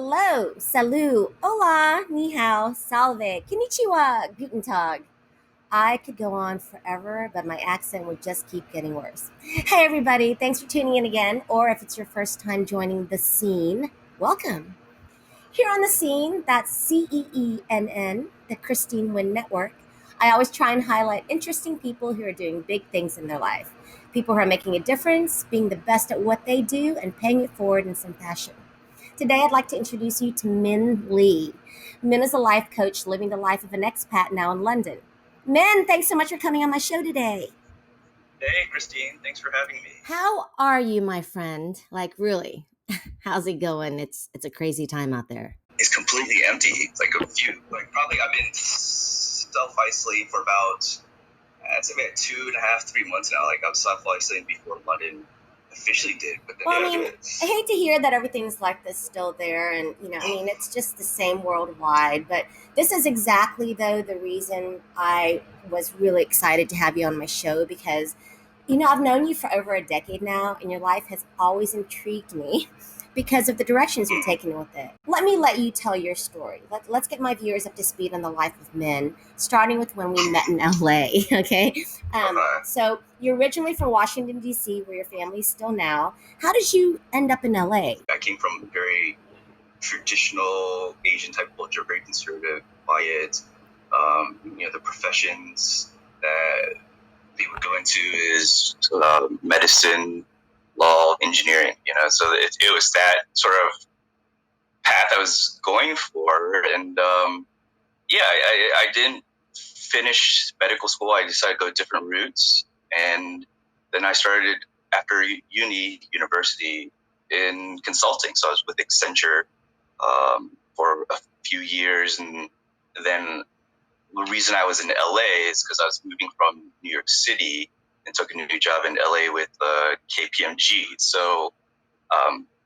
Hello, salut, hola, ni hao, salve, konnichiwa, guten tag. I could go on forever, but my accent would just keep getting worse. Hey, everybody, thanks for tuning in again. Or if it's your first time joining the scene, welcome. Here on the scene, that's CeeNN, the Christine Wynn Network. I always try and highlight interesting people who are doing big things in their life. People who are making a difference, being the best at what they do, and paying it forward in some fashion. Today, I'd like to introduce you to Min Lee. Min is a life coach living the life of an expat now in London. Min, thanks so much for coming on my show today. Hey, Christine. Thanks for having me. How are you, my friend? Like, really? How's it going? It's a crazy time out there. It's completely empty. Probably I've been self-isolating for about, it's about 2.5, 3 months now. Like, I was self-isolating before London officially did. But then, Well, I mean, I hate to hear that everything's like this still there. And, it's just the same worldwide. But this is exactly, though, the reason I was really excited to have you on my show because I've known you for over a decade now, and your life has always intrigued me because of the directions you've taken with it. Let you tell your story. Let's get my viewers up to speed on the life of Min, starting with when we met in LA, okay? So you're originally from Washington, D.C., where your family's still now. How did you end up in LA? I came from a very traditional Asian type culture, very conservative, quiet. The professions that they would go into is medicine, law, engineering, so it was that sort of path I was going for. And I didn't finish medical school. I decided to go different routes. And then I started after university in consulting. So I was with Accenture for a few years. And then the reason I was in LA is because I was moving from New York City and took a new job in LA with KPMG. So,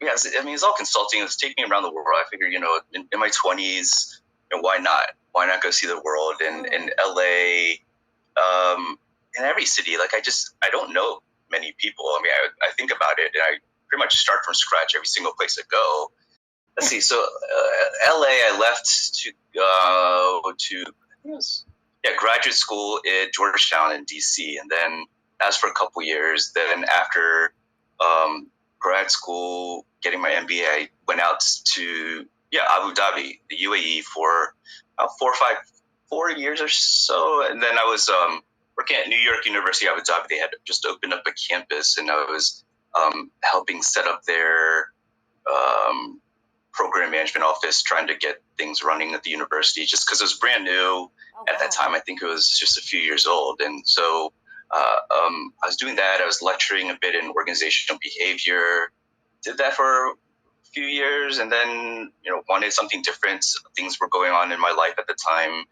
it's all consulting. It was taking me around the world. I figured, in my 20s, why not? Why not go see the world? And in LA, in every city, I don't know many people. I mean, I think about it and I pretty much start from scratch every single place I go. Let's see. So, LA, I left to go to graduate school at Georgetown in DC, and then as for a couple years. Then after grad school, getting my MBA, I went out to Abu Dhabi, the UAE, for 4 years or so, and then I was working at New York University, Abu Dhabi. They had just opened up a campus, and I was helping set up their program management office, trying to get things running at the university, just because it was brand new. At that time. I think it was just a few years old. And so I was doing that. I was lecturing a bit in organizational behavior, did that for a few years, and then, wanted something different. Things were going on in my life at the time.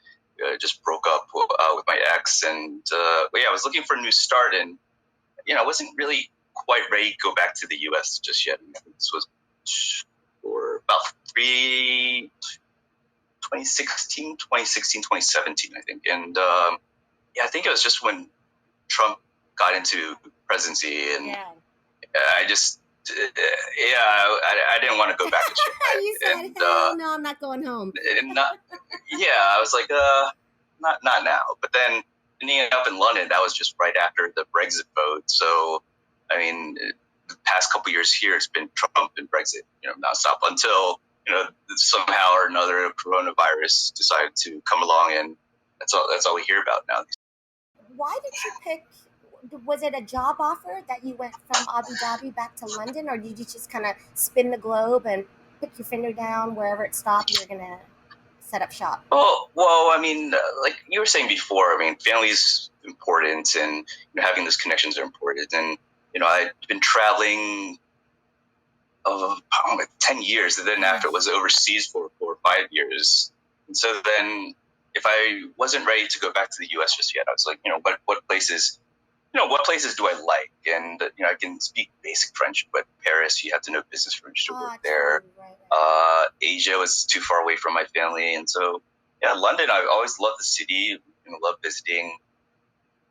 Just broke up with my ex. And I was looking for a new start. And, I wasn't really quite ready to go back to the U.S. just yet. This was for about 2016, 2017, I think. And I think it was just when Trump got into presidency, and I just, I didn't want to go back to China. You said, hell no, I'm not going home. I was like, not now. But then ending up in London, that was just right after the Brexit vote. So, I mean, the past couple years here, it's been Trump and Brexit, nonstop until, somehow or another coronavirus decided to come along, and that's all we hear about now. Why did you pick? Was it a job offer that you went from Abu Dhabi back to London, or did you just kind of spin the globe and put your finger down wherever it stopped? You're gonna set up shop. Well, I mean, like you were saying before, I mean, family's important, and having those connections are important. And I've been traveling of 10 years, and then after it was overseas for 4 or 5 years. And so then if I wasn't ready to go back to the US just yet, I was like, what places do I like? And I can speak basic French, but Paris, you have to know business French to work there. Right. Asia was too far away from my family, and so London, I always loved the city, loved visiting.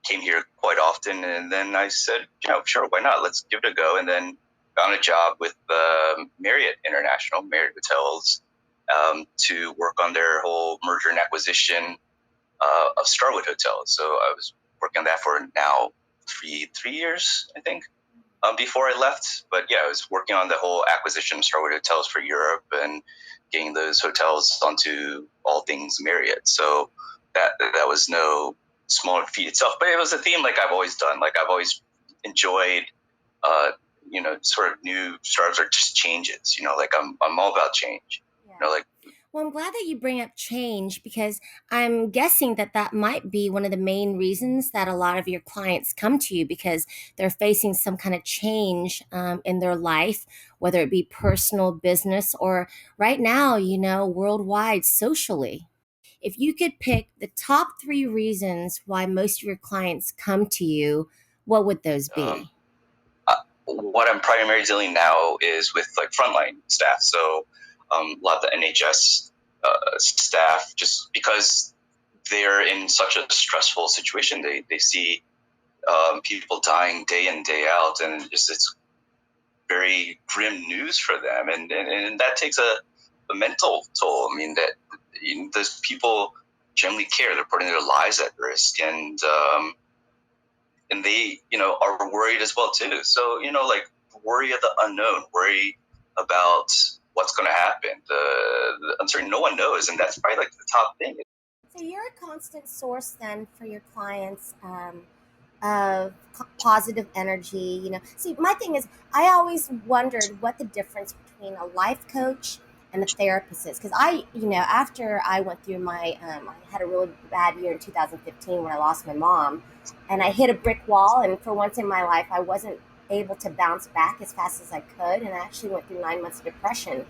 Came here quite often, and then I said, sure, why not? Let's give it a go. And then found a job with Marriott International, Marriott Hotels, to work on their whole merger and acquisition of Starwood Hotels. So I was working on that for now 3 years, I think, before I left. But yeah, I was working on the whole acquisition of Starwood Hotels for Europe and getting those hotels onto all things Marriott. So that was no small feat itself, but it was a theme like I've always done. Like I've always enjoyed, uh, sort of new startups or just changes. Like I'm all about change. Yeah. Like Well, I'm glad that you bring up change because I'm guessing that that might be one of the main reasons that a lot of your clients come to you because they're facing some kind of change in their life, whether it be personal, business, or right now, worldwide, socially. If you could pick the top three reasons why most of your clients come to you, what would those um, be? what I'm primarily dealing now is with like frontline staff. So a lot of the NHS staff, just because they're in such a stressful situation, they see people dying day in day out, and just it's very grim news for them, and that takes a mental toll. I mean that those people generally care; they're putting their lives at risk, and they are worried as well too. So like worry of the unknown, worry about what's going to happen, the uncertain. No one knows, and that's probably like the top thing. So you're a constant source then for your clients of positive energy. See, my thing is, I always wondered what the difference between a life coach and a therapist is. Because after I went through I had a really bad year in 2015 when I lost my mom, and I hit a brick wall. And for once in my life, I wasn't able to bounce back as fast as I could, and I actually went through 9 months of depression.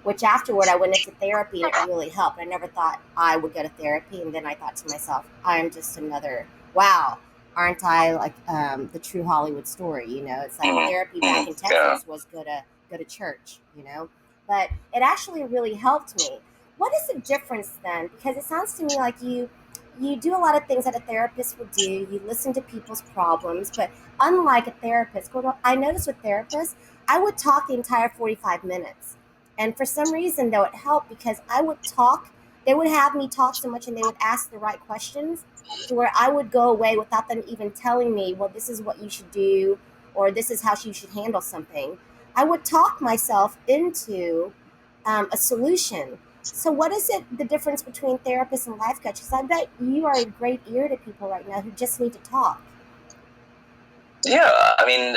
Which afterward I went into therapy and it really helped. I never thought I would go to therapy, and then I thought to myself, I'm just another wow. Aren't I like the true Hollywood story? It's like Mm-hmm. therapy back in Mm-hmm. Yeah. Texas was go to church, but it actually really helped me. What is the difference then? Because it sounds to me like you do a lot of things that a therapist would do. You listen to people's problems, but unlike a therapist, what I noticed with therapists, I would talk the entire 45 minutes. And for some reason, though, it helped because I would talk. They would have me talk so much and they would ask the right questions to where I would go away without them even telling me, well, this is what you should do or this is how you should handle something. I would talk myself into a solution. So, what is it the difference between therapists and life coaches? I bet you are a great ear to people right now who just need to talk. Yeah, I mean,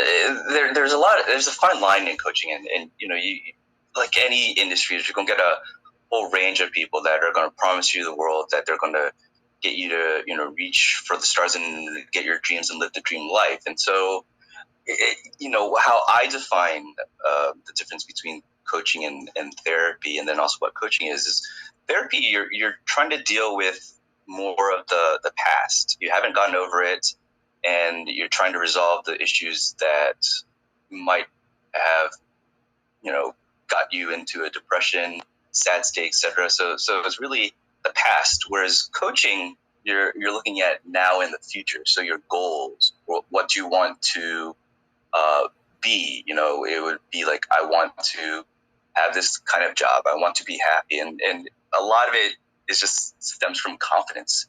there's a lot. There's a fine line in coaching, and you like any industry, you're gonna get a whole range of people that are gonna promise you the world, that they're gonna get you to reach for the stars and get your dreams and live the dream life. And so, how I define the difference between coaching and therapy, and then also what coaching is therapy. You're trying to deal with more of the past. You haven't gotten over it, and you're trying to resolve the issues that might have got you into a depression, sad state, etc. So it's really the past. Whereas coaching, you're looking at now in the future. So your goals, what you want to uh, be. It would be like, I want to have this kind of job. I want to be happy, and a lot of it is just stems from confidence,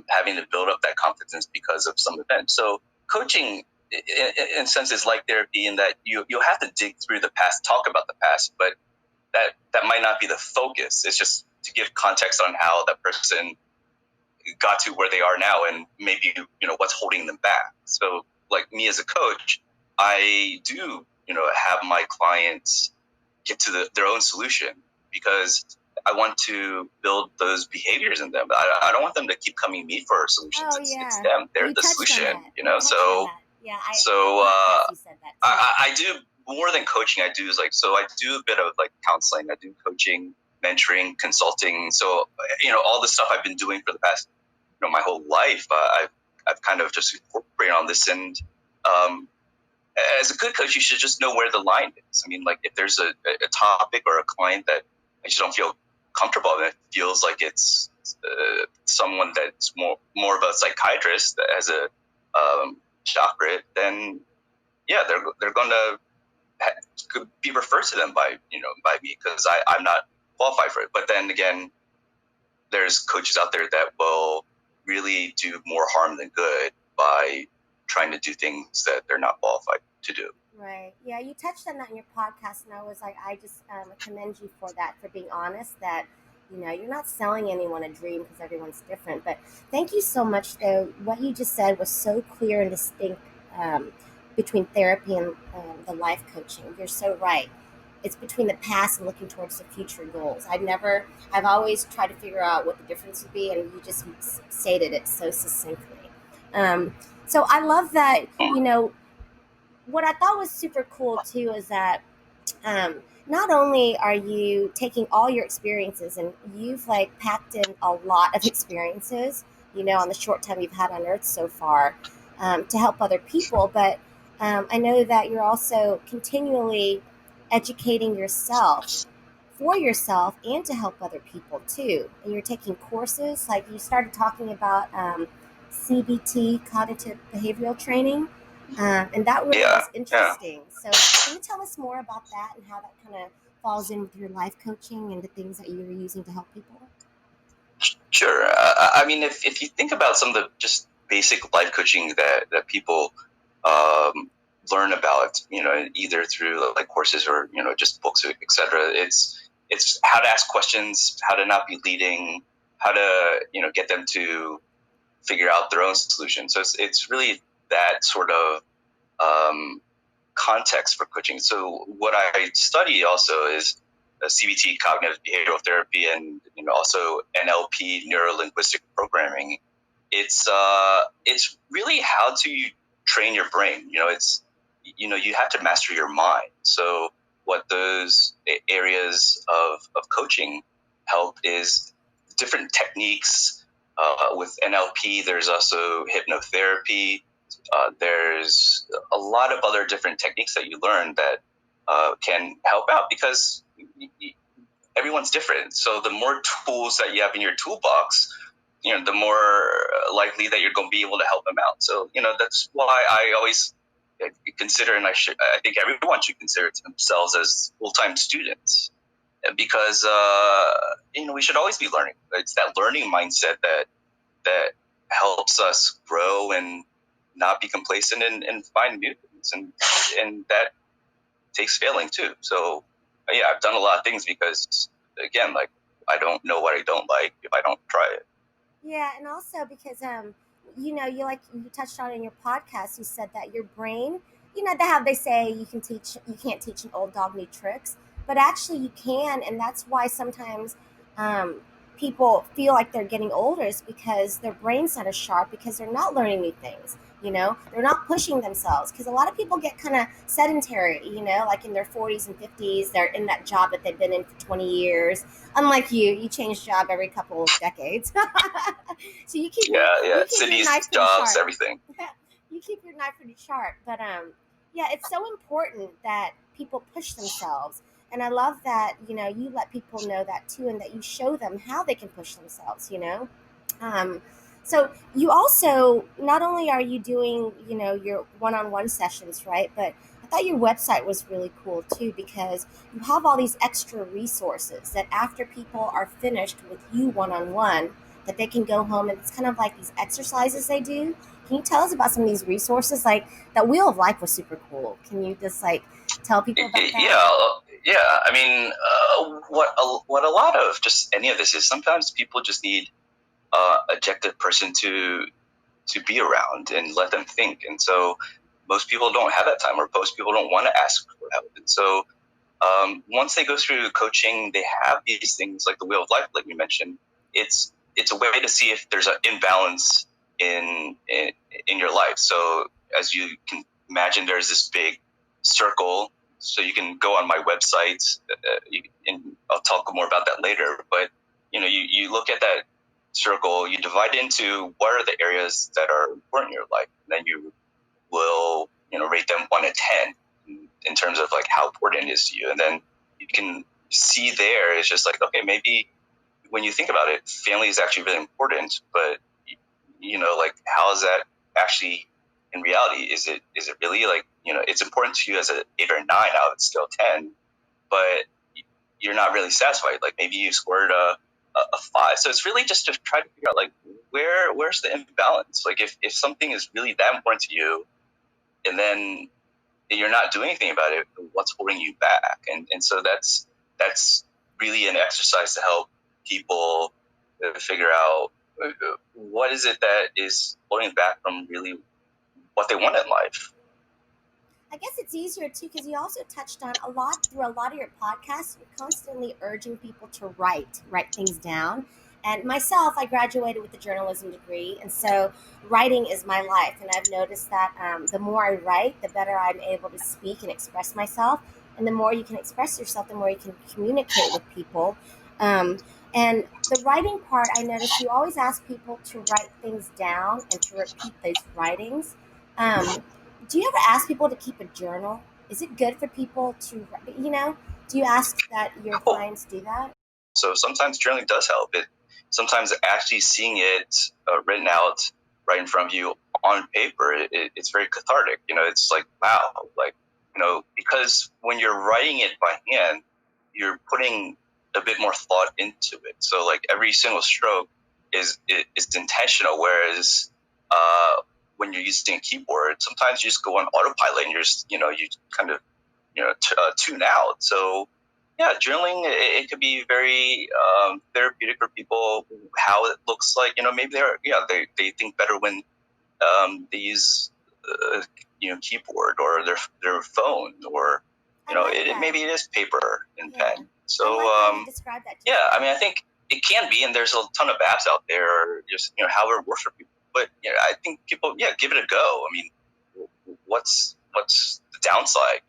having to build up that confidence because of some event. So coaching, in a sense, is like therapy in that you'll have to dig through the past, talk about the past, but that might not be the focus. It's just to give context on how that person got to where they are now, and maybe what's holding them back. So like me as a coach, I do have my clients get to their own solution, because I want to build those behaviors in them. I don't want them to keep coming to me for solutions. Oh It's yeah, them. They're you the touched on solution. that. You touched on So that. Yeah, in the so podcast you said that too. I do more than coaching. I do I do a bit of like counseling. I do coaching, mentoring, consulting. So all the stuff I've been doing for the past my whole life, I've kind of just incorporated on this. And um, as a good coach, you should just know where the line is. I mean, like if there's a topic or a client that I just don't feel comfortable with, it feels like it's someone that's more of a psychiatrist that has a doctorate, then yeah, they're gonna could be referred to them by me, because I'm not qualified for it. But then again, there's coaches out there that will really do more harm than good by trying to do things that they're not qualified to do. Right. Yeah, you touched on that in your podcast, and I was like, I just commend you for that, for being honest. That you're not selling anyone a dream because everyone's different. But thank you so much, though. What you just said was so clear and distinct um, between therapy and the life coaching. You're so right. It's between the past and looking towards the future goals. I've always tried to figure out what the difference would be, and you just stated it so succinctly. So I love that. What I thought was super cool too is that um, not only are you taking all your experiences and you've like packed in a lot of experiences, on the short time you've had on Earth so far, to help other people, but I know that you're also continually educating yourself for yourself and to help other people too. And you're taking courses, like you started talking about CBT, cognitive behavioral training, and that really Yeah, was yeah. interesting. So, can you tell us more about that and how that kind of falls in with your life coaching and the things that you're using to help people? Sure. I mean, if you think about some of the just basic life coaching that people um, learn about, either through like courses or just books, etc. It's how to ask questions, how to not be leading, how to get them to figure out their own solution. So it's really that sort of um, context for coaching. So what I study also is CBT, cognitive behavioral therapy, and also NLP, neuro linguistic programming. It's really how to train your brain. It's you have to master your mind. So what those areas of coaching help is different techniques. With NLP, there's also hypnotherapy. There's a lot of other different techniques that you learn that can help out, because everyone's different. So the more tools that you have in your toolbox, the more likely that you're going to be able to help them out. So that's why I always consider, and I think everyone should consider themselves as full-time students, because we should always be learning. It's that learning mindset that helps us grow and not be complacent, and find new things, and that takes failing too. So yeah, I've done a lot of things because, again, like, I don't know what I don't like if I don't try it. Yeah, and also because you touched on in your podcast, you said that your brain, they say you can't teach an old dog new tricks, but actually you can, and that's why sometimes um, people feel like they're getting older is because their brain's not as sharp because they're not learning new things. They're not pushing themselves because a lot of people get kind of sedentary. Like in their 40s and 50s, they're in that job that they've been in for 20 years. Unlike you change job every couple of decades. So Yeah, yeah. you keep your Cities, knife pretty jobs, sharp. everything. You keep your knife pretty sharp. But yeah, it's so important that people push themselves. And I love that, you let people know that too, and that you show them how they can push themselves. Um, so you also, not only are you doing, your one-on-one sessions, right? But I thought your website was really cool too, because you have all these extra resources that after people are finished with you one-on-one, that they can go home, and it's kind of like these exercises they do. Can you tell us about some of these resources? Like that Wheel of Life was super cool. Can you just like tell people about that? Yeah, yeah. I mean, what a lot of just any of this is, sometimes people just need objective person to be around and let them think. And so most people don't have that time, or most people don't want to ask for help. And so once they go through coaching, they have these things like the Wheel of Life, like you mentioned. It's a way to see if there's an imbalance in your life. So as you can imagine, there's this big circle. So you can go on my website, and I'll talk more about that later. But you look at that circle, you divide into what are the areas that are important in your life, and then you will rate them 1 to 10 in terms of like how important it is to you. And then you can see there, it's just like, okay, maybe when you think about it, family is actually really important, but like, how is that actually in reality? Is it really like it's important to you as an 8 or 9 out of scale 10, but you're not really satisfied. Like maybe you scored a 5. So it's really just to try to figure out like where's the imbalance. Like if something is really that important to you, and then you're not doing anything about it, what's holding you back? And so that's really an exercise to help people figure out what is it that is holding back from really what they want in life. I guess it's easier too because you also touched on a lot through a lot of your podcasts. You're constantly urging people to write things down. And myself, I graduated with a journalism degree, and so writing is my life. And I've noticed that the more I write, the better I'm able to speak and express myself. And the more you can express yourself, the more you can communicate with people. Um, and the writing part, I noticed you always ask people to write things down and to repeat those writings. Um, do you ever ask people to keep a journal? Is it good for people to, do you ask that your Oh, clients do that? so sometimes journaling does help. It sometimes actually seeing it written out right in front of you on paper, it's very cathartic. It's like wow, like because when you're writing it by hand, you're putting a bit more thought into it. So like every single stroke is intentional, whereas when you're using a keyboard, sometimes you just go on autopilot and you're just you kind of tune out. So yeah, journaling it could be very therapeutic for people. How it looks like, maybe they think better when they use uh, keyboard or their phone, or I like that. maybe it is paper and Yeah. pen. I So like how you describe that too. yeah, I mean, I think it can be, and there's a ton of apps out there, or just however it works for people. But I think people, give it a go. I mean, what's the downside?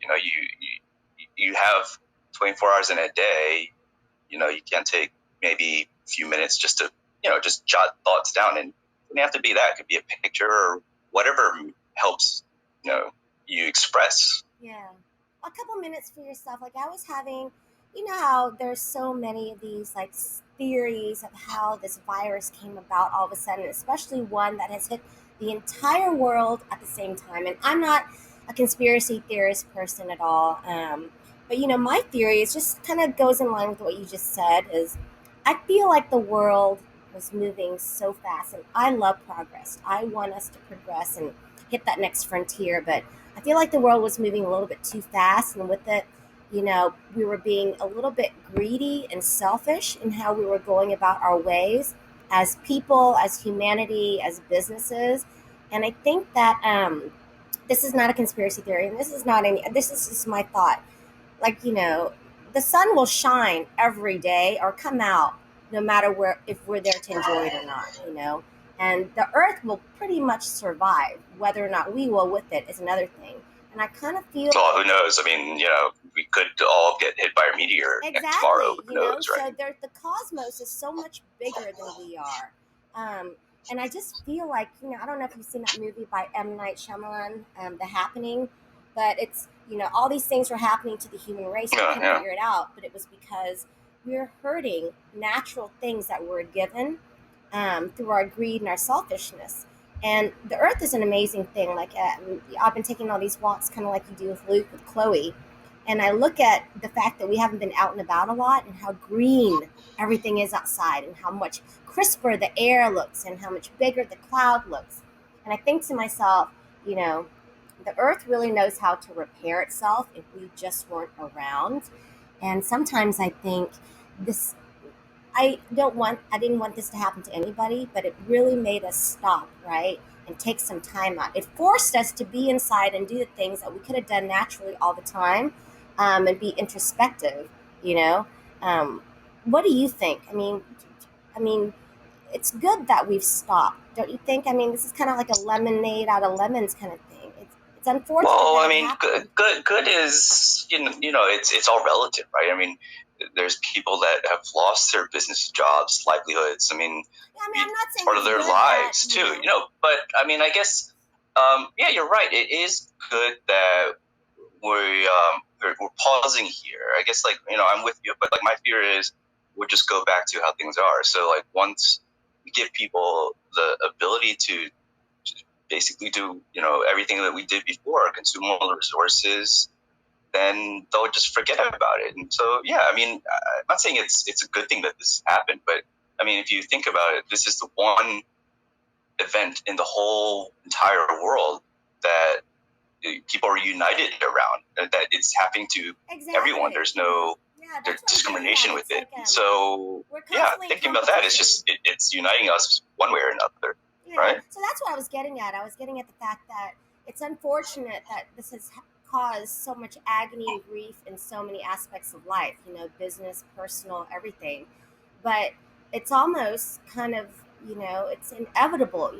You have 24 hours in a day. You can't take maybe a few minutes just to just jot thoughts down, and it doesn't have to be that. It could be a picture or whatever helps you express. Yeah. A couple minutes for yourself. Like I was having, how there's so many of these like theories of how this virus came about all of a sudden, especially one that has hit the entire world at the same time. And I'm not a conspiracy theorist person at all. But my theory is just kind of goes in line with what you just said. Is I feel like the world was moving so fast, and I love progress. I want us to progress and hit that next frontier, but I feel like the world was moving a little bit too fast, and with it, we were being a little bit greedy and selfish in how we were going about our ways as people, as humanity, as businesses. And I think that this is not a conspiracy theory, and this is not any. This is just my thought. Like the sun will shine every day or come out, no matter where if we're there to enjoy it or not. And the earth will pretty much survive. Whether or not we will with it is another thing. And I kind of feel Well, like who knows? I mean, we could all get hit by a meteor tomorrow. exactly, Who knows, so right? the cosmos is so much bigger than we are. Um, and I just feel like, I don't know if you've seen that movie by M. Night Shyamalan, The Happening, but it's, all these things were happening to the human race. We Yeah, couldn't yeah. figure it out, but it was because we're hurting natural things that were given through our greed and our selfishness. And the earth is an amazing thing. Like I've been taking all these walks, kind of like you do with Luke, with Chloe, and I look at the fact that we haven't been out and about a lot, and how green everything is outside, and how much crisper the air looks, and how much bigger the cloud looks. And I think to myself, you know, the earth really knows how to repair itself if we just weren't around. And sometimes I think this I didn't want this to happen to anybody, but it really made us stop, right? And take some time out. It forced us to be inside and do the things that we could have done naturally all the time, and be introspective, you know? Um, what do you think? I mean, it's good that we've stopped, don't you think? I mean, this is kind of like a lemonade out of lemons kind of thing. It's unfortunate Well, that I it mean, happened. good is it's all relative, right? I mean, there's people that have lost their business jobs, livelihoods. I mean, Yeah, I mean, I'm not it's saying part of it's their good that, lives too, But I mean, I guess, yeah, you're right. It is good that we're pausing here. I guess, like, I'm with you, but like my fear is we'll just go back to how things are. So like once we give people the ability to basically do, everything that we did before, consume all the resources, then they'll just forget about it. And so, yeah, I mean, I'm not saying it's a good thing that this happened, but I mean, if you think about it, this is the one event in the whole entire world that people are united around, that it's happening to everyone. Exactly. There's no Yeah, there's that's what I'm getting discrimination at. with It's it. like So we're yeah, constantly in thinking about that, it's competition. just it's uniting us one way or another, Yeah, right? so that's what I was getting at. I was getting at the fact that it's unfortunate that this has caused so much agony and grief in so many aspects of life, business, personal, everything. But it's almost kind of, it's inevitable.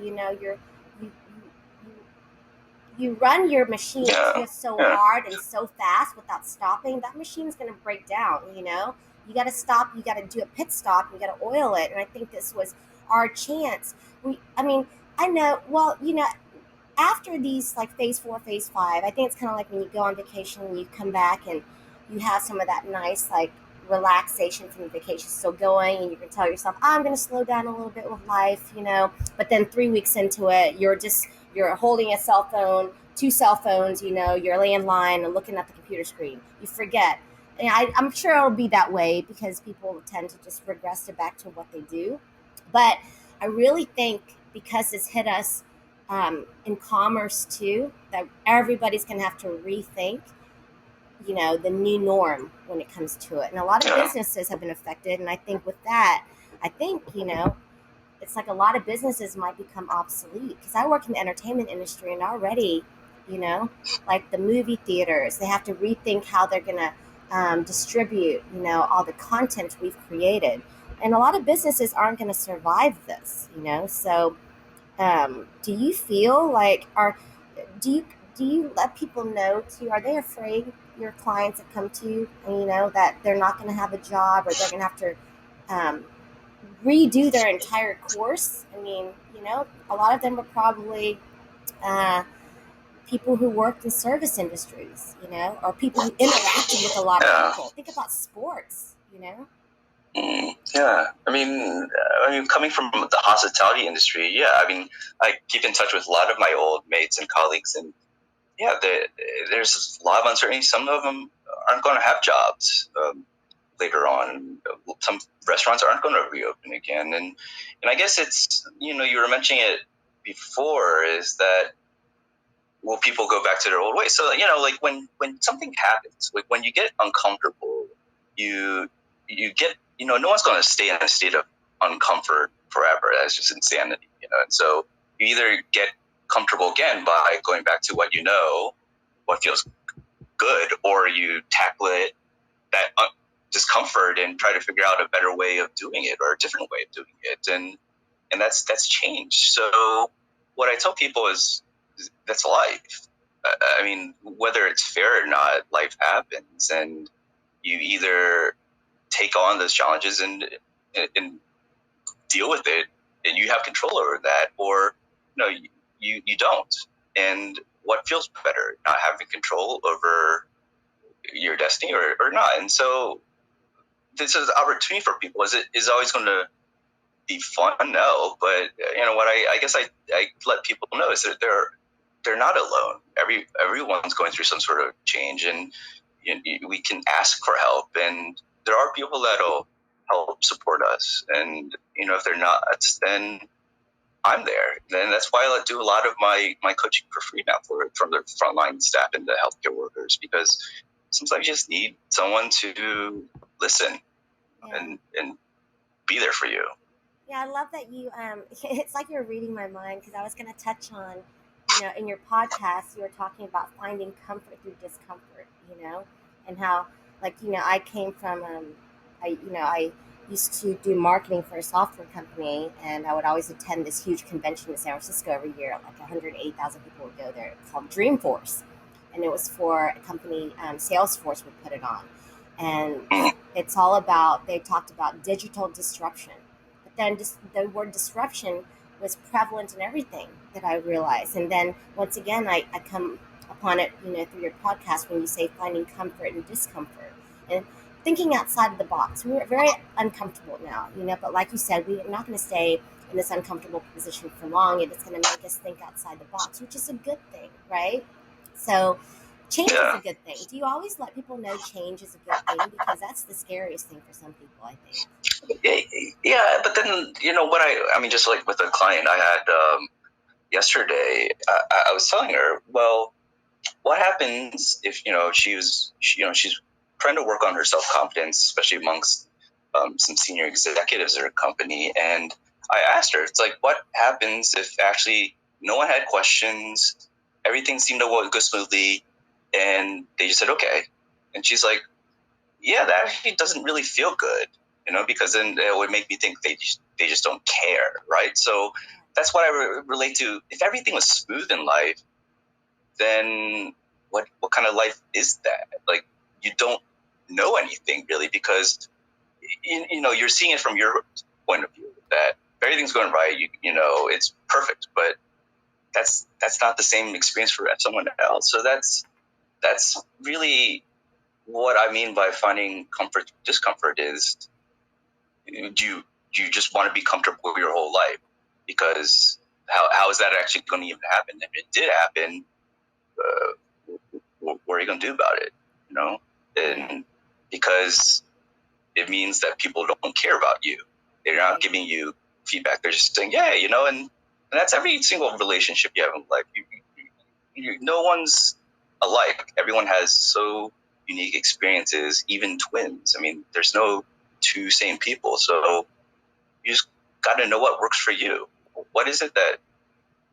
You run your machine Yeah, just so yeah, hard and so fast without stopping, that machine's going to break down. You got to stop, you got to do a pit stop, you got to oil it. And I think this was our chance. I mean, I know, well, after these, like phase 4, phase 5, I think it's kind of like when you go on vacation and you come back and you have some of that nice, like, relaxation from the vacation still going, and you can tell yourself, I'm going to slow down a little bit with life. But then 3 weeks into it, you're holding a cell phone, two cell phones, your landline, and looking at the computer screen. You forget. And I'm sure it'll be that way because people tend to just regress back to what they do. But I really think because it's hit us in commerce too, that everybody's going to have to rethink, the new norm when it comes to it. And a lot of yeah, businesses have been affected. And I think with that, I think, it's like a lot of businesses might become obsolete because I work in the entertainment industry and already, you know, like the movie theaters, they have to rethink how they're going to distribute, all the content we've created. And a lot of businesses aren't going to survive this. So do you feel like do you do you let people know too? Are they afraid, your clients that come to you, and that they're not going to have a job, or they're going to have to um, redo their entire course? I mean, a lot of them are probably uh, people who worked in service industries, or people who interacted with a lot of yeah. people. Think about sports. Yeah, I mean, coming from the hospitality industry, yeah, I mean, I keep in touch with a lot of my old mates and colleagues, and yeah, there's a lot of uncertainty. Some of them aren't going to have jobs later on. Some restaurants aren't going to reopen again, and I guess it's, you were mentioning it before, is that, will people go back to their old ways? So, like when something happens, like when you get uncomfortable, you you get, no one's going to stay in a state of uncomfort forever. That's just insanity. And so you either get comfortable again by going back to what feels good, or you tackle it, that discomfort, and try to figure out a better way of doing it, or a different way of doing it. And that's changed. So what I tell people is that's life. I mean, whether it's fair or not, life happens, and you either take on those challenges and deal with it, and you have control over that, or no, you don't. And what feels better, not having control over your destiny, or not? And so this is an opportunity for people. Is always going to be fun? No, but what I guess I let people know is that they're not alone. Everyone's going through some sort of change, and we can ask for help, and there are people that'll help support us. And if they're not, then I'm there. Then that's why I do a lot of my coaching for free now from the frontline staff and the healthcare workers, because sometimes you just need someone to listen Yeah. and be there for you. Yeah, I love that you. It's like you're reading my mind because I was going to touch on, in your podcast, you were talking about finding comfort through discomfort, and how, like, I came from, I used to do marketing for a software company, and I would always attend this huge convention in San Francisco every year. Like 108,000 people would go there, called Dreamforce, and it was for a company, Salesforce would put it on, and it's all about. They talked about digital disruption, but then just the word disruption was prevalent in everything that I realized. And then once again, I come upon it, through your podcast when you say finding comfort and discomfort. And thinking outside of the box. We're very uncomfortable now, but like you said, we're not going to stay in this uncomfortable position for long. It's going to make us think outside the box, which is a good thing, right? So, change is a Yeah. good thing. Do you always let people know change is a good thing? Because that's the scariest thing for some people, I think. Yeah, but then what I mean, just like with a client I had yesterday, I was telling her, well, what happens if she's trying to work on her self confidence, especially amongst some senior executives at her company, and I asked her, it's like, what happens if actually no one had questions, everything seemed to go smoothly, and they just said okay, and she's like, yeah, that actually doesn't really feel good, because then it would make me think they just don't care, right? So that's what I relate to. If everything was smooth in life, then what kind of life is that? Like, you don't know anything really, because you're seeing it from your point of view that if everything's going right, it's perfect, but that's not the same experience for someone else. So that's really what I mean by finding comfort discomfort is, do you just want to be comfortable your whole life? Because how is that actually going to even happen? If it did happen, what are you going to do about it? You know, Yeah, and because it means that people don't care about you. They're not right. giving you feedback. They're just saying, yeah, and that's every single relationship you have in life. No one's alike. Everyone has so unique experiences, even twins. I mean, there's no two same people. So you just got to know what works for you. What is it that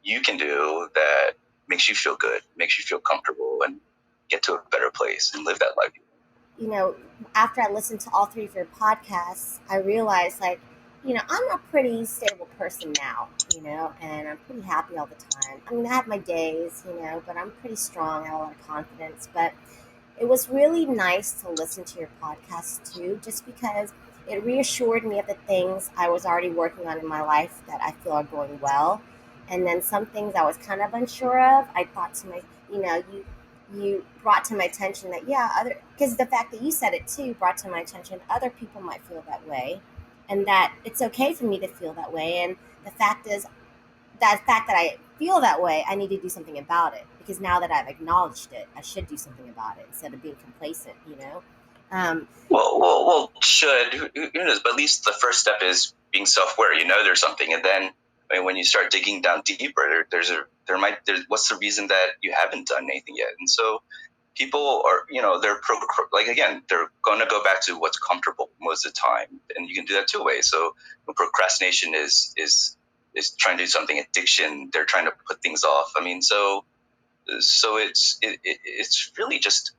you can do that makes you feel good, makes you feel comfortable, and get to a better place and live that life? you know, After I listened to all three of your podcasts, I realized, like, I'm a pretty stable person now, and I'm pretty happy all the time. I mean, I have my days, but I'm pretty strong. I have a lot of confidence. But it was really nice to listen to your podcast too, just because it reassured me of the things I was already working on in my life that I feel are going well. And then some things I was kind of unsure of, I thought to my, you brought to my attention that, yeah, other, because the fact that you said it too brought to my attention other people might feel that way, and that it's okay for me to feel that way. And the fact is, that fact that I feel that way, I need to do something about it, because now that I've acknowledged it, I should do something about it instead of being complacent. Um, Should, who knows? But at least the first step is being self-aware. There's something, and then, I mean, when you start digging down deeper, what's the reason that you haven't done anything yet? And so people are, like, again, they're going to go back to what's comfortable most of the time, and you can do that two ways. So procrastination is trying to do something. Addiction, they're trying to put things off. I mean, so it's really just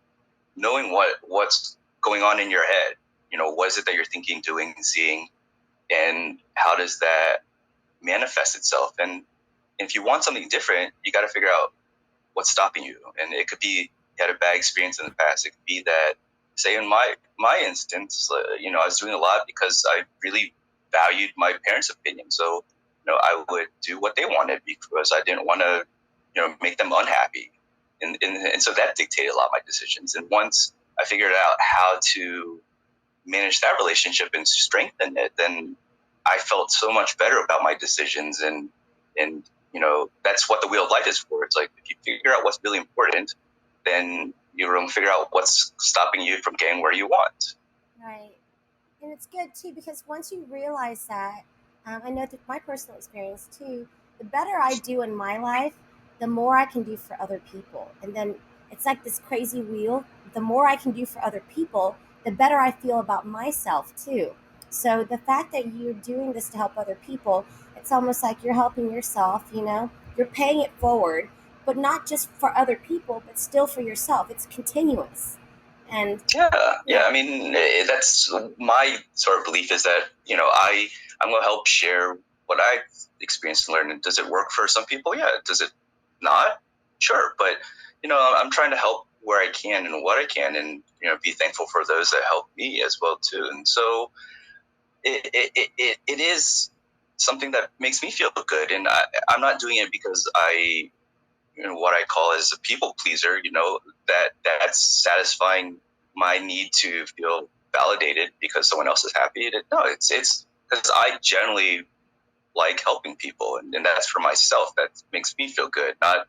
knowing what's going on in your head. What is it that you're thinking, doing, seeing, and how does that manifest itself? And if you want something different, you got to figure out what's stopping you. And it could be you had a bad experience in the past. It could be that, say, in my instance, I was doing a lot because I really valued my parents' opinion. So, I would do what they wanted because I didn't want to, make them unhappy. And so that dictated a lot of my decisions. And once I figured out how to manage that relationship and strengthen it, then I felt so much better about my decisions. And that's what the wheel of life is for. It's like, if you figure out what's really important, then you're going to figure out what's stopping you from getting where you want. right. And it's good too, because once you realize that, I know through my personal experience too, the better I do in my life, the more I can do for other people. And then it's like this crazy wheel. The more I can do for other people, the better I feel about myself too. So the fact that you're doing this to help other people, it's almost like you're helping yourself. You're paying it forward, but not just for other people, but still for yourself. It's continuous. And Yeah. yeah, I mean, that's my sort of belief, is that I'm going to help share what I've experienced and learned. And does it work for some people? Yeah. Does it not? Sure. But I'm trying to help where I can and what I can, and be thankful for those that help me as well too. And so it is something that makes me feel good, and I'm not doing it because I what I call as a people pleaser. That's satisfying my need to feel validated because someone else is happy. No, it's because I generally like helping people, and that's for myself. That makes me feel good. Not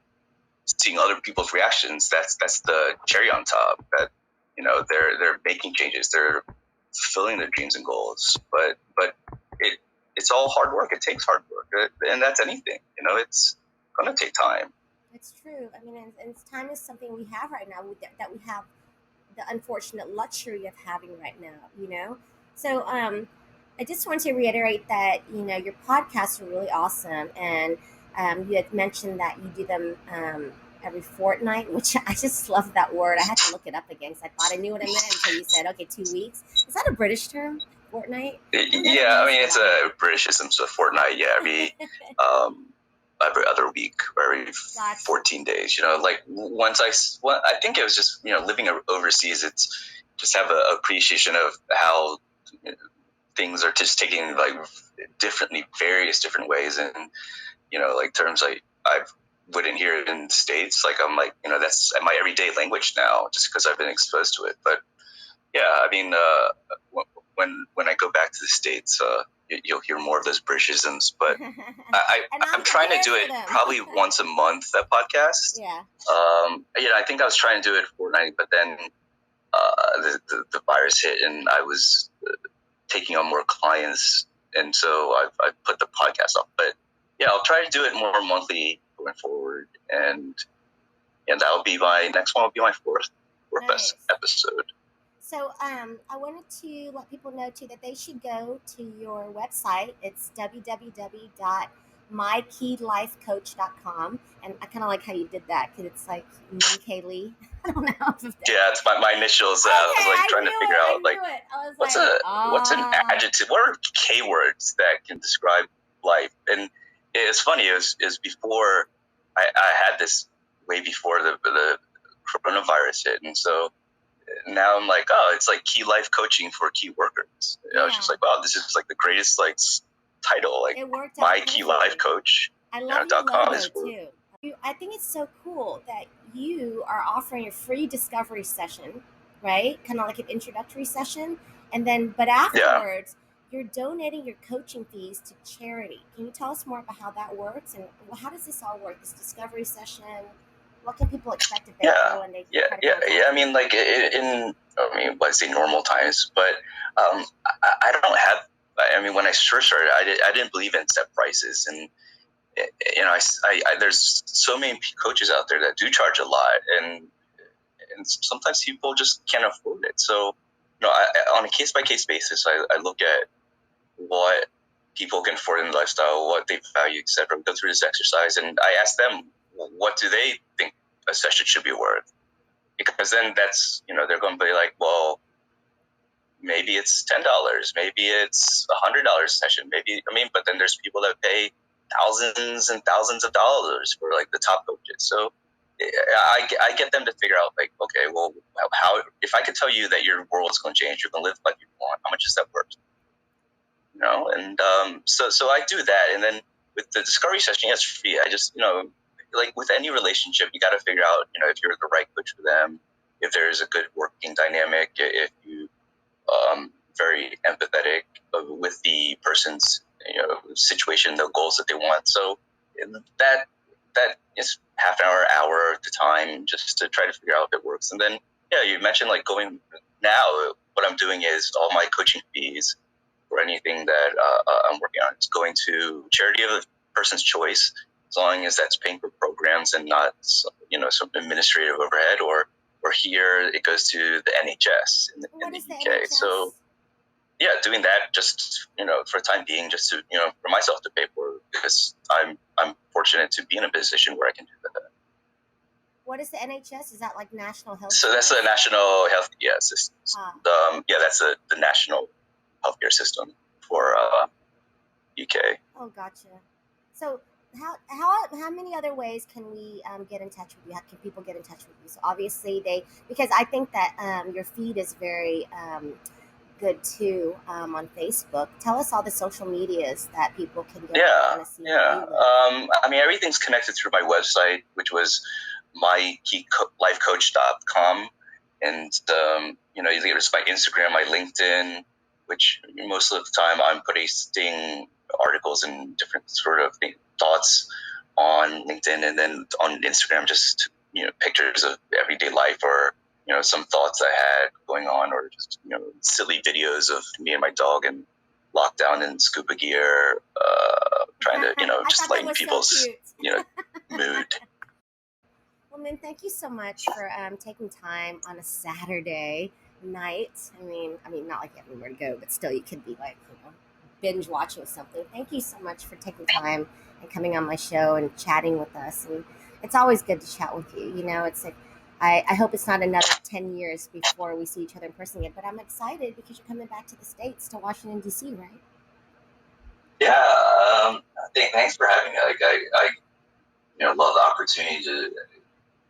seeing other people's reactions. That's the cherry on top. That they're making changes. They're fulfilling their dreams and goals. But it's all hard work. It takes hard work, and that's anything. It's gonna take time. It's true. I mean, and time is something we have right now that we have the unfortunate luxury of having right now. So I just want to reiterate that your podcasts are really awesome, and you had mentioned that you do them every fortnight, which I just love that word. I had to look it up again because I thought I knew what it meant until you said, okay, 2 weeks. Is that a British term, fortnight? Yeah, I mean it's a Britishism, so fortnight. Yeah, every other week or every 14 days. Like I think it was just living overseas. It's just have an appreciation of how things are just taking like various different ways, and like terms I wouldn't hear in the States. Like I'm like that's my everyday language now, just because I've been exposed to it. But yeah, I mean when I go back to the States, you'll hear more of those Britishisms. But I'm trying to do it probably once a month. That podcast. Yeah. I think I was trying to do it fortnightly, but then the virus hit, and I was taking on more clients, and so I put the podcast off. But yeah, I'll try to do it more monthly going forward, and that'll be my next one. Will be my fourth Nice. episode. So I wanted to let people know too that they should go to your website. It's www.mykeyLifeCoach.com, and I kind of like how you did that because it's like K Lee. I don't know. Yeah, it's my initials. Okay, I was like trying to figure out like what's an adjective. What are K words that can describe life? And it's funny. It was before I had this way before the coronavirus hit, and so now I'm like, oh, it's like key life coaching for key workers. I was just like, wow, this is like the greatest like title, like my key life coach. I love your logo too. I think it's so cool that you are offering a free discovery session, right? Kind of like an introductory session, and then but afterwards you're donating your coaching fees to charity. Can you tell us more about how that works, and how does this all work? This discovery session. What can people expect if they go and they I mean, like let's say normal times, but I don't have. I mean, when I first started, I didn't believe in set prices, and there's so many coaches out there that do charge a lot, and sometimes people just can't afford it. So, on a case by case basis, I look at what people can afford in the lifestyle, what they value, etc. We go through this exercise, and I ask them, what do they think a session should be worth? Because then that's they're going to be like, well, maybe it's $10, maybe it's $100 a session, but then there's people that pay thousands and thousands of dollars for like the top coaches. So I get them to figure out like, okay, well, how if I could tell you that your world is going to change, you're going to live like you want, how much is that worth? And so I do that, and then with the discovery session, it's free. I just like with any relationship, you got to figure out if you're the right coach for them, if there's a good working dynamic, if you very empathetic with the person's situation, the goals that they want. So that is half an hour at the time, just to try to figure out if it works. And then you mentioned like going now. What I'm doing is all my coaching fees or anything that I'm working on is going to charity of the person's choice, as long as that's paying for programs and not some administrative overhead. Or here it goes to the NHS in the UK. NHS? So doing that just for the time being, just to for myself to pay for, because I'm fortunate to be in a position where I can do that. What is the NHS? Is that like National Health? So that's the National Health system. That's the National Healthcare system for UK. Oh, gotcha. So how many other ways can we get in touch with you? How can people get in touch with you? So obviously because I think that your feed is very good too on Facebook. Tell us all the social medias that people can go and see. I mean, everything's connected through my website, which was mykeyLifeCoach.com. And either it's my Instagram, my LinkedIn, which most of the time I'm posting articles and different sort of thoughts on LinkedIn, and then on Instagram, just pictures of everyday life, or some thoughts I had going on, or just silly videos of me and my dog in lockdown in scuba gear, trying to just lighten people's so mood. Well, man, thank you so much for taking time on a Saturday night. I mean, not like you have anywhere to go, but still, you could be like, binge watching something. Thank you so much for taking time and coming on my show and chatting with us. And it's always good to chat with you. It's like, I hope it's not another 10 years before we see each other in person again, but I'm excited because you're coming back to the States, to Washington, D.C., right? Yeah, thanks for having me. Like, I love the opportunity to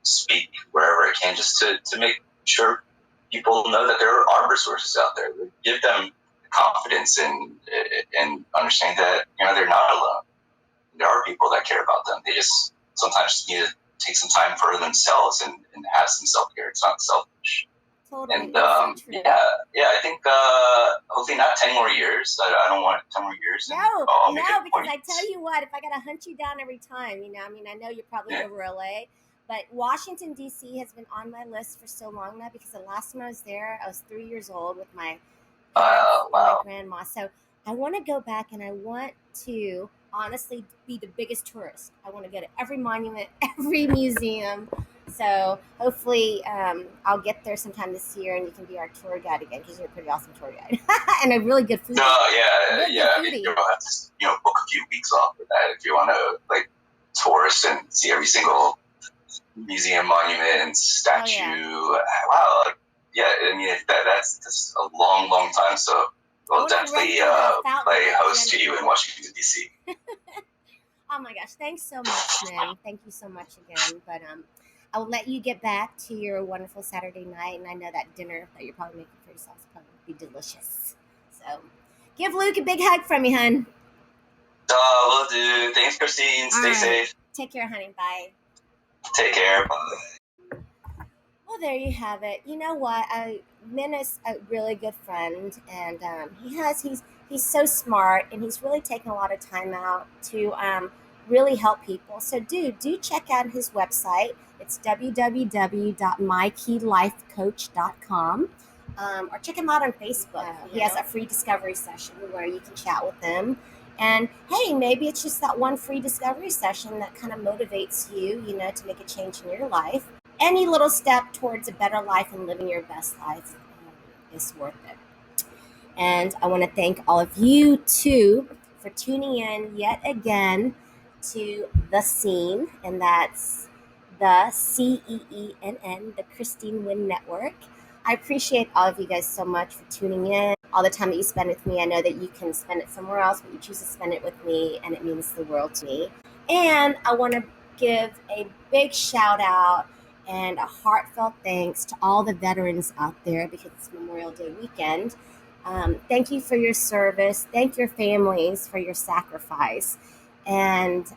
speak wherever I can, just to make sure people know that there are resources out there. Give them confidence and understand that they're not alone. There are people that care about them. They just sometimes need to take some time for themselves and have some self care. It's not selfish. Totally. And So true. I think hopefully not 10 more years. I don't want 10 more years. No, because I tell you what, if I gotta hunt you down every time, I know you're probably over LA, but Washington D.C. has been on my list for so long now, because the last time I was there, I was 3 years old with my parents and my grandma. So I want to go back, and I want to honestly be the biggest tourist. I want to go to every monument, every museum. So hopefully I'll get there sometime this year, and you can be our tour guide again, because you're a pretty awesome tour guide and a really good foodie. I mean, you'll have to book a few weeks off for that if you want to tourist and see every single museum, monument, statue. Oh, yeah. Wow, I mean that's a long, long time. So we'll definitely play host to you in Washington D.C. Oh my gosh, thanks so much, man. Thank you so much again. But I will let you get back to your wonderful Saturday night, and I know that dinner that you're probably making for yourself is probably be delicious. So give Luke a big hug from me, hun. Will do. Thanks, Christine. Stay safe. Take care, honey. Bye. Take care. Bye. Well, there you have it. You know what? Min is a really good friend, and he's so smart, and he's really taken a lot of time out to really help people. So do check out his website. It's www.mykeylifecoach.com. Or check him out on Facebook. He has a free discovery session where you can chat with him. And hey, maybe it's just that one free discovery session that kind of motivates you, to make a change in your life. Any little step towards a better life and living your best life is worth it. And I want to thank all of you too for tuning in yet again to The Scene, and that's the CeeNN, the Christine Wynn Network. I appreciate all of you guys so much for tuning in, all the time that you spend with me. I know that you can spend it somewhere else, but you choose to spend it with me, and it means the world to me. And I want to give a big shout out and a heartfelt thanks to all the veterans out there, because it's Memorial Day weekend. Thank you for your service. Thank your families for your sacrifice. And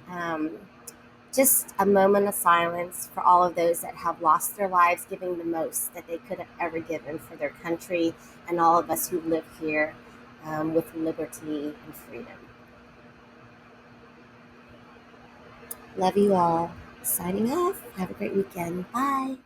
just a moment of silence for all of those that have lost their lives giving the most that they could have ever given for their country, and all of us who live here with liberty and freedom. Love you all. Signing off. Have a great weekend. Bye.